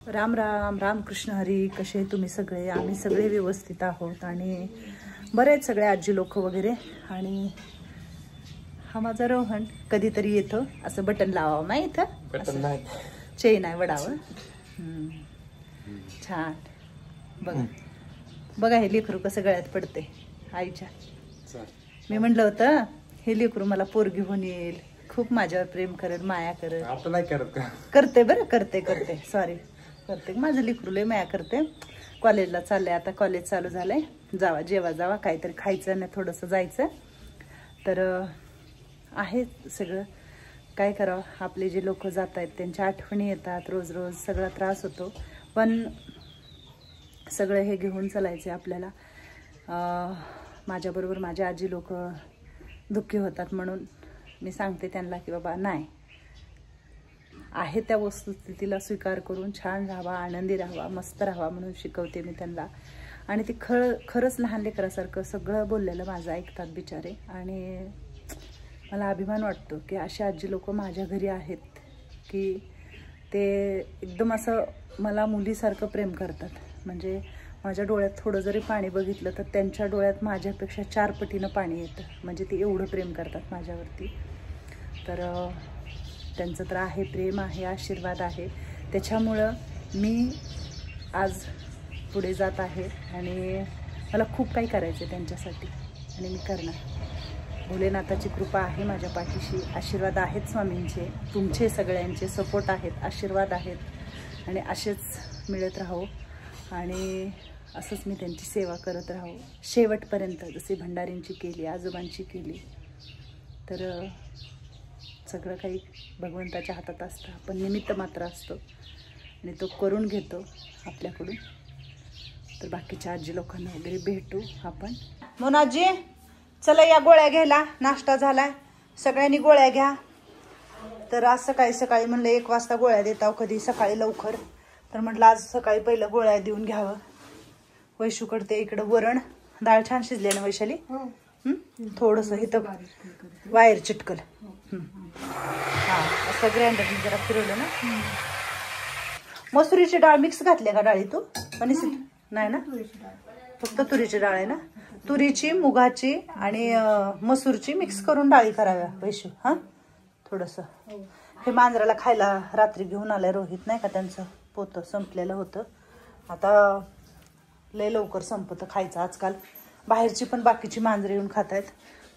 राम राम राम कृष्ण हरी. कसे तुम्ही सगळे? आम्ही सगळे व्यवस्थित आहोत आणि बरेच सगळे आजी लोक वगैरे. आणि हा माझा रोहन कधीतरी येतो. असं बटन लावावं नाही इथं, बटन नाही, चेन आहे वडावं. छान. बघा बघा हे लेकरू कसं गळ्यात पडते आईच्या. मी म्हणलं होतं हे लेकरू मला पोरगी होऊन येईल, खूप माझ्यावर प्रेम करेल, माया करेल. आपण नाही करत का? करते बरं, करते सॉरी, करते. माझं लेकरू लय माया करते. कॉलेजला चाललंय आता, कॉलेज चालू झालंय. जावा काहीतरी खायचं आणि थोडंसं जायचं. तर आहे सगळं. काय करावं, आपले जे लोक जात आहेत त्यांच्या आठवणी येतात रोज रोज. सगळा त्रास होतो, पण सगळं हे घेऊन चालायचे आपल्याला. माझ्याबरोबर माझे आजी लोक दुःखी होतात म्हणून मी सांगते त्यांना की बाबा नाही, आहे त्या वस्तुस्थितीला स्वीकार करून छान राहावा, आनंदी राहावा, मस्त राहावा म्हणून शिकवते मी त्यांना. आणि ते खरंच लहान लेकरासारखं सगळं बोललेलं माझं ऐकतात बिचारे. आणि मला अभिमान वाटतो की असे आजी लोक माझ्या घरी आहेत की ते एकदम असं मला मुलीसारखं प्रेम करतात. म्हणजे माझ्या डोळ्यात थोडं जरी पाणी बघितलं तर त्यांच्या डोळ्यात माझ्यापेक्षा 4 पटीनं पाणी येतं. म्हणजे ते एवढं प्रेम करतात माझ्यावरती. तर त्यांचं तर आहे, प्रेम आहे, आशीर्वाद आहे. त्याच्यामुळं मी आज पुढे जात आहे आणि मला खूप काही करायचं आहे त्यांच्यासाठी आणि मी करणार. भोलेनाथाची कृपा आहे माझ्या पाठीशी, आशीर्वाद आहेत स्वामींचे, तुमचे सगळ्यांचे सपोर्ट आहेत, आशीर्वाद आहेत. आणि असेच मिळत राहो आणि असंच मी त्यांची सेवा करत राहू शेवटपर्यंत, जशी भंडारींची केली, आजोबांची केली. तर सगळं काही भगवंताच्या हातात असतं, आपण निमित्त मात्र असतो आणि तो करून घेतो आपल्याकडून. तर बाकीच्या आजी लोकांना वगैरे भेटू आपण. मोनाजी चला या गोळ्या घ्यायला, नाश्ता झालाय, सगळ्यांनी गोळ्या घ्या. तर आज सकाळी म्हणलं 1 वाजता गोळ्या देताव, कधी सकाळी लवकर. तर म्हटलं आज सकाळी पहिलं गोळ्या देऊन घ्यावं. वैशू करते इकडं वरण. डाळ छान शिजली ना वैशाली? थोडंसं इथं वायर चिटकल. हा असं ग्राइंडरने जरा फिरवलं ना. मसुरीची डाळ मिक्स घातली का डाळी तू? नाही ना, फक्त तुरीची डाळ आहे ना. तुरीची, मुगाची आणि मसूरची मिक्स करून डाळी कराव्या वैशू. हा थोडंसं हे मांजराला खायला रात्री घेऊन आलंय रोहित, नाही का? त्यांचं पोतं संपलेलं होतं. आता लय लवकर संपतं खायचं आजकाल. बाहेरची पण बाकीची मांजरे येऊन खात आहेत.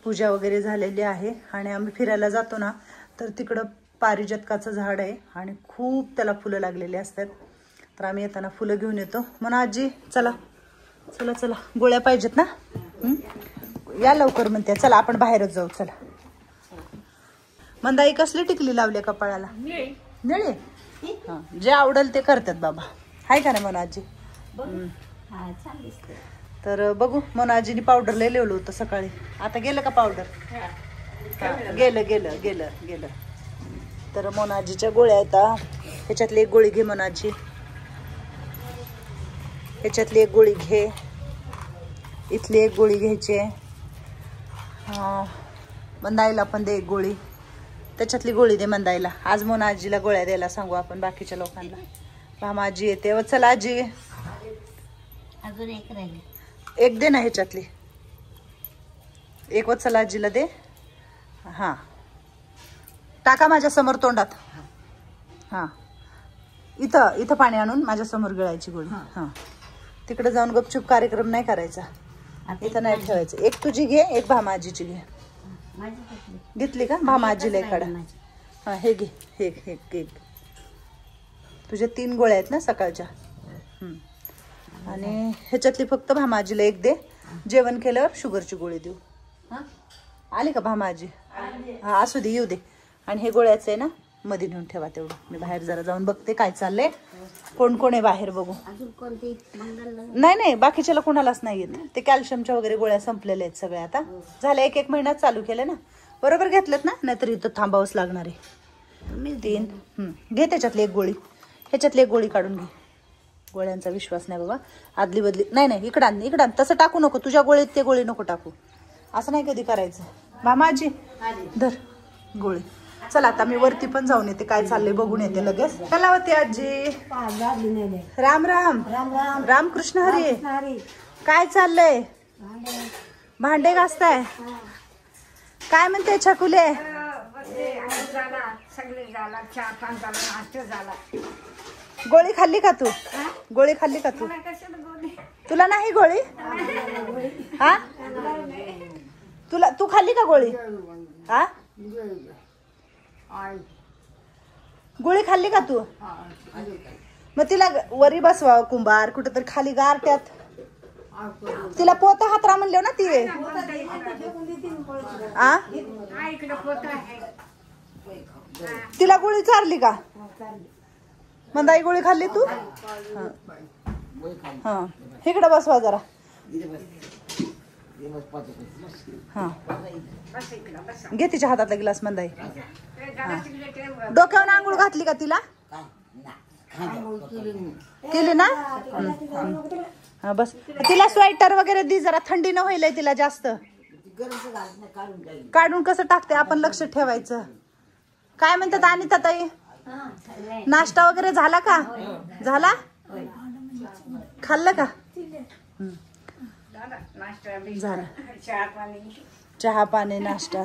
पूजा वगैरे झालेली आहे आणि आम्ही फिरायला जातो ना तर तिकडं पारिजातकाचं झाड आहे आणि खूप त्याला फुलं लागलेली असतात. तर आम्ही येताना फुलं घेऊन येतो. म्हणा आजी चला चला चला, गोळ्या पाहिजेत ना? या लवकर म्हणते. चला आपण बाहेरच जाऊ. चला. मंदाई कसली टिकली लावली कपाळाला? निळे. हा, जे आवडेल ते करतात बाबा, हाय का नाही म्हणा आजी? तर बघू. म्हणून आजीने पावडर लय लिवलं होतं सकाळी. आता गेलं का पावडर? गेलं. तर मोनाजीच्या गोळ्या आहेत. ह्याच्यातली एक गोळी घे मोनाजी, ह्याच्यातली एक गोळी घे, इथली एक गोळी घ्यायची. मंदाईला पण दे एक गोळी, त्याच्यातली गोळी दे मंदाईला. आज मोनाजीला गोळ्या द्यायला सांगू आपण बाकीच्या लोकांना. भामा आजी येते. व चला आजी, अजून एक राहिली. एक दे ना ह्याच्यातली एक. वत्सला आजीला दे. हा टाका माझ्या समोर तोंडात. हा इथं पाणी आणून माझ्या समोर गिळायची गोळी. हा तिकडे जाऊन गपचूप कार्यक्रम नाही करायचा, इथं नाही ठेवायचं. एक तुझी घे, एक भामा आजीची घे. घेतली का? भामा आजीला एक काढा. हा हे घे, हे तुझ्या 3 गोळ्या आहेत ना सकाळच्या. आणि ह्याच्यातली फक्त भामाजीला एक दे. जेवण केल्यावर शुगरची गोळी देऊ. आली का भामाजी? हा असू दे, येऊ दे. आणि हे गोळ्याचं आहे ना मध्ये नेऊन ठेवा तेवढं. मी बाहेर जरा जाऊन बघते काय चाललंय, कोण आहे बाहेर बघू. नाही बाकीच्याला कोणालाच नाही येत. ते कॅल्शियमच्या वगैरे गोळ्या संपलेल्या आहेत सगळ्या. आता झाल्या 1 महिन्यात चालू केल्या ना, बरोबर घेतलेत ना? नाहीतर इथं थांबावंच लागणार आहे. मी 3 घे त्याच्यातली एक गोळी, ह्याच्यातली एक गोळी काढून घे. गोळ्यांचा विश्वास नाही बाबा, आदली बदली नाही. इकडान तसं टाकू नको. तुझ्या गोळीत ते गोळी नको टाकू, असं नाही कधी करायचं. मामाजी धर गोळी. चला आता मी वरती पण जाऊन येते, काय चाललंय बघून येते लगेच. कलावती आजी, राम राम. राम कृष्ण हरी. काय चाललंय? भांडे घासताय? काय म्हणते छकुले? गोळी खाल्ली का तू? गोळी खाल्ली का तू? तुला नाही गोळी? हा, तू खाल्ली का गोळी? हा, गोळी खाल्ली का तू? मग तिला वरी बसवा कुंभार कुठेतरी खाली गारट्यात. तिला पोत हातरा म्हणले ना ती. आ, तिला गोळी चारली का? मंदाई गोळी खाल्ली तू? हा, इकडे बसवा जरा. हा, घे तिच्या हातातला ग्लास मंदाई. डोक्यावर आंघोळ घातली का तिला? केली ना? हा बस. तिला स्वेटर वगैरे दी जरा, थंडी न होईल तिला जास्त. काढून कसं टाकते आपण, लक्ष ठेवायचं. काय म्हणतात अनिता ताई? नाश्ता वगैरे झाला का? झाला? खाल्लं का? झालं. चहा पाणी नाश्ता.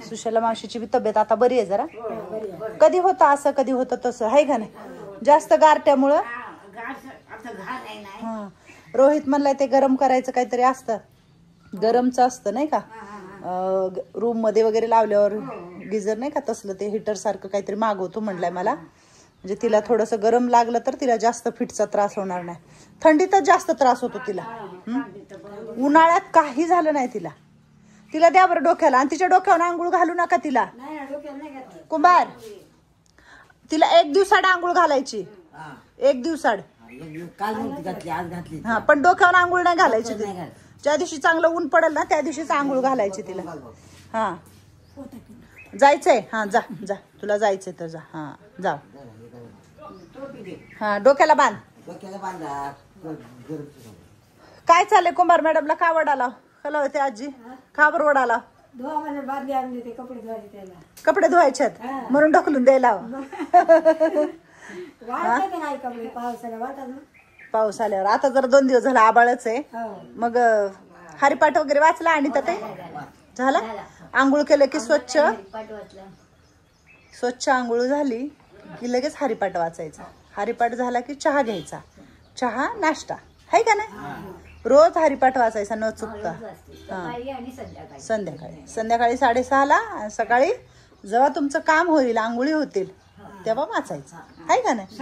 सुशला मावशीची बी तब्येत आता बरी आहे जरा. कधी होतं असं, कधी होतं तसं, आहे का नाही? जास्त गारट्यामुळं. हा, रोहित म्हणलाय ते गरम करायचं काहीतरी असतं, गरमचं असतं नाही का, रूम मध्ये वगैरे लावल्यावर गिझर नाही का तसलं, ते हिटर सारखं काहीतरी मागवतो म्हणलाय मला. म्हणजे तिला थोडंसं गरम लागलं तर तिला जास्त फिटचा त्रास होणार नाही. थंडीतच जास्त त्रास होतो तिला. उन्हाळ्यात काही झालं नाही तिला. तिला द्या बरं डोक्याला. आणि तिच्या डोक्यावर आंघोळ घालू नका तिला कुंभार. तिला 1 दिवसाड आंघोळ घालायची. 1 दिवसाड. हा, पण डोक्यावर आंघोळ नाही घालायची. ज्या दिवशी चांगलं ऊन पडेल ना त्या दिवशीच आंघोळ घालायची तिला. हा, जायचंय? हा जा जा, तुला जायचंय तर जा. हा जा. हा, डोक्याला बांध. काय चाललंय कुंभार मॅडमला? का वडाला कला होते आजी? का बरं वडाला? कपडे धुवायच्यात म्हणून ढकलून द्यायला. पाऊस आल्यावर. आता जर 2 दिवस झाला आबाळच आहे. मग हरिपाठ वगैरे वाचला आणि तर ते झाला. आंघोळ केलं की स्वच्छ आंघोळ झाली की लगेच हरिपाठ वाचायचा. हरिपाठ झाला की चहा घ्यायचा. चहा नाश्ता, आहे का नाही? रोज हरिपाठ वाचायचा न चुकता. संध्याकाळी 6:30ला. सकाळी जेव्हा तुमचं काम होईल, आंघोळी होतील, तेव्हा वाचायचं, आहे का नाही?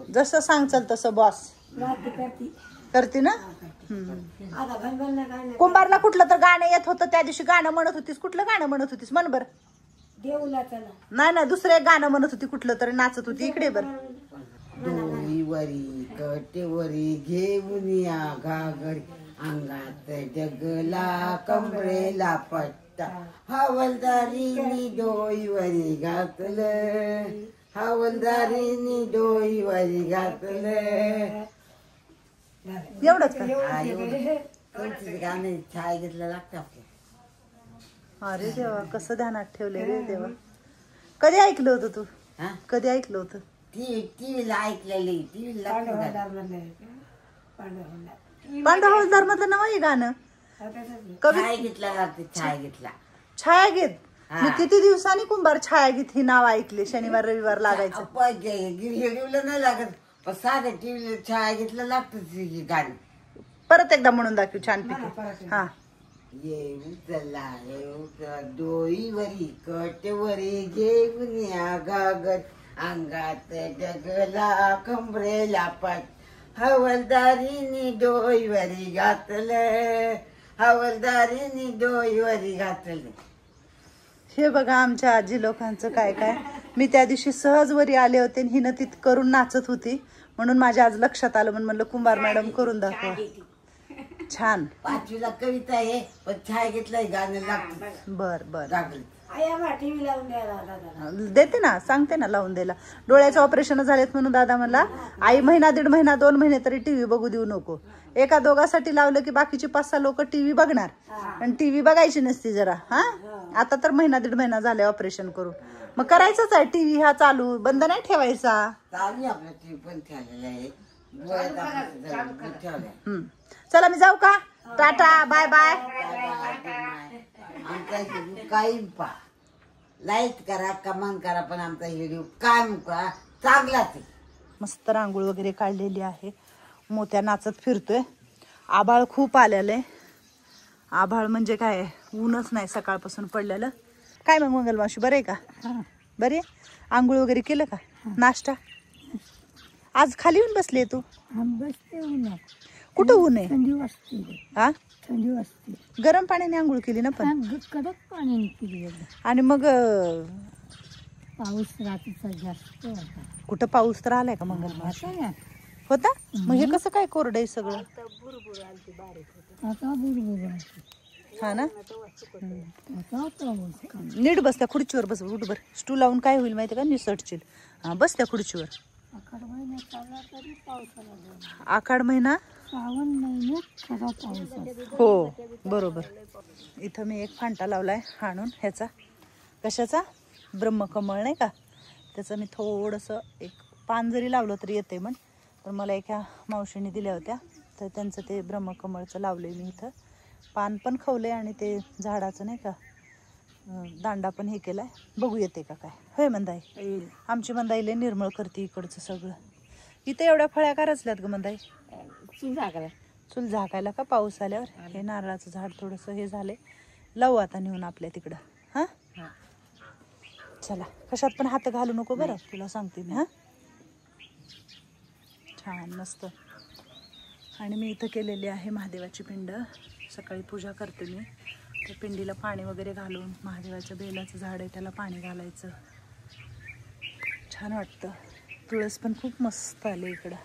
जसं सांगचाल तसं बॉस करते ना. कुंभारला कुठलं तर गाणं येत होतं त्या दिवशी. गाणं म्हणत होतीस? कुठलं गाणं म्हणत होतीस म्हण बर? नाही, दुसरं एक गाणं म्हणत होती कुठलं तरी, नाचत होती. इकडे बर. दोरीवरी कटेवरी घेऊन या घागरी, अंगात जगला कमरेला पट्टा, हवालदारीनी डोईवरी घातलं, हवालदारीनी डोईवरी घातलं. एवढंच का? गाणं छाय घेतलं लागतं आपलं. अरे देवा, कसं ध्यानात ठेवले रे देवा. कधी ऐकलं होतं तू? कधी ऐकलं होतं? टीव्हीला ऐकलेली. पांडव हवालदार मधलं नवं हे गाणं. छाया घेतला लागते. छायागीत. मी किती दिवसांनी कुंभार छायागीत ही नाव ऐकले. शनिवार रविवार लागायचं. गिरहिवलं नाही लागत, पण साध्या टीव्हीला छाया घेतलं लागतं गाणी. परत एकदा म्हणून दाखव छानपैकी. हा. ये उचला डोईवरी कटेवरी घेऊन या घागर, अंगात जगला कमरेला पाट, हवालदारीनी डोईवरी घातलं, हवालदारीनी डोईवरी घातलं. हे बघा आमच्या आजी लोकांचं काय काय. मी त्या दिवशी सहज वरी आले होते आणि हिनं ती करून नाचत होती म्हणून माझ्या आज लक्षात आलं. म्हणून म्हणलं कुंभार मॅडम करून दाखवा. छान. 5वीला कविता आहे पण छाया घेतलाय गाणं लागतं. बर बर लागलं. टीव्ही लावून द्यायला दादा. देते ना, सांगते ना लावून द्यायला. डोळ्याचं ऑपरेशन झालेत म्हणून दादा म्हणला आई महिना 1.5 महिना 2 महिने तरी टीव्ही बघू देऊ नको. एका दोघांसाठी लावलं की बाकीची 5-6 लोक टीव्ही बघणार आणि टीव्ही बघायची नसती जरा. हा आता तर महिना 1.5 महिना झाले ऑपरेशन करून. मग करायचंच आहे टीव्ही हा चालू, बंद नाही ठेवायचा. चालू आपला टीव्ही पण ठेवलेला आहे. डोळ्यात आपलं ठेवलंय. चला मी जाऊ का? Tata bye bye. आमचा व्हिडिओ कायम पहा, लाईक करा, कमेंट करा, पण आमचा व्हिडिओ कायम पहा, चांगलाच आहे. मस्त रांगोळी वगैरे काढलेली आहे. मोत्या नाचत फिरतोय. आभाळ खूप आलेलं आहे. आभाळ म्हणजे काय, ऊनच नाही सकाळपासून पडलेलं. काय मग मंगलमावशी बरं आहे का? बरे. आंघोळ वगैरे केलं का? नाश्ता? आज खाली येऊन बसले तू? बसते उन्हात. कुठं ऊन आहे? थंडी वाजते. हा थंडी वाजते. गरम पाण्याने आंघोळ केली ना पण? कडक पाणी केली. आणि मग पाऊस रात्रीचा जास्त होता. कुठं पाऊस तर आलाय का मंगलमावशी? होता. मग हे कसं काय कोरडं आहे सगळं? आता बुरबुर हा ना. आता पाऊस. नीट बस, त्या खुर्चीवर बस. उठभर स्टूल लावून काय होईल माहिती का? निसटशील. हा बस त्या खुर्चीवर. आखाड महिना चालला तरी पावसाला जाऊ. आखाड महिना श्रावण महिन्यात खरा पाऊस. हो बरोबर. इथं मी एक फांटा लावलाय हाणून ह्याचा. कशाचा? ब्रह्मकमळ नाही का, त्याचं मी थोडंसं एक पान जरी लावलं तरी येते. पण पण मला एका मावशीने दिल्या होत्या तर त्यांचं ते ब्रह्मकमळचं लावलंय मी इथं. पान पण खवलंय आणि ते झाडाचं नाही का दांडा पण हे केलाय. बघू येते का काय. होय मंदाई? आमची मंदाई लय निर्मळ करते इकडचं सगळं. इथं एवढ्या फळ्या का रचल्यात ग मंदाई? चूल झाकायला का पाऊस आल्यावर. हे नारळाचं झाड थोडंसं हे झालंय, लावू आता नेऊन आपल्या तिकडं. हा चला, कशात पण हात घालू नको बरं, तुला सांगते मी. हा छान मस्त. आणि मी इथं केलेली आहे महादेवाची पिंड. सकाळी पूजा करते मी. त्या पिंडीला पाणी वगैरे घालून, महादेवाच्या बेलाचं झाड आहे त्याला पाणी घालायचं. छान वाटतं. तुळस पण खूप मस्त आले इकडं.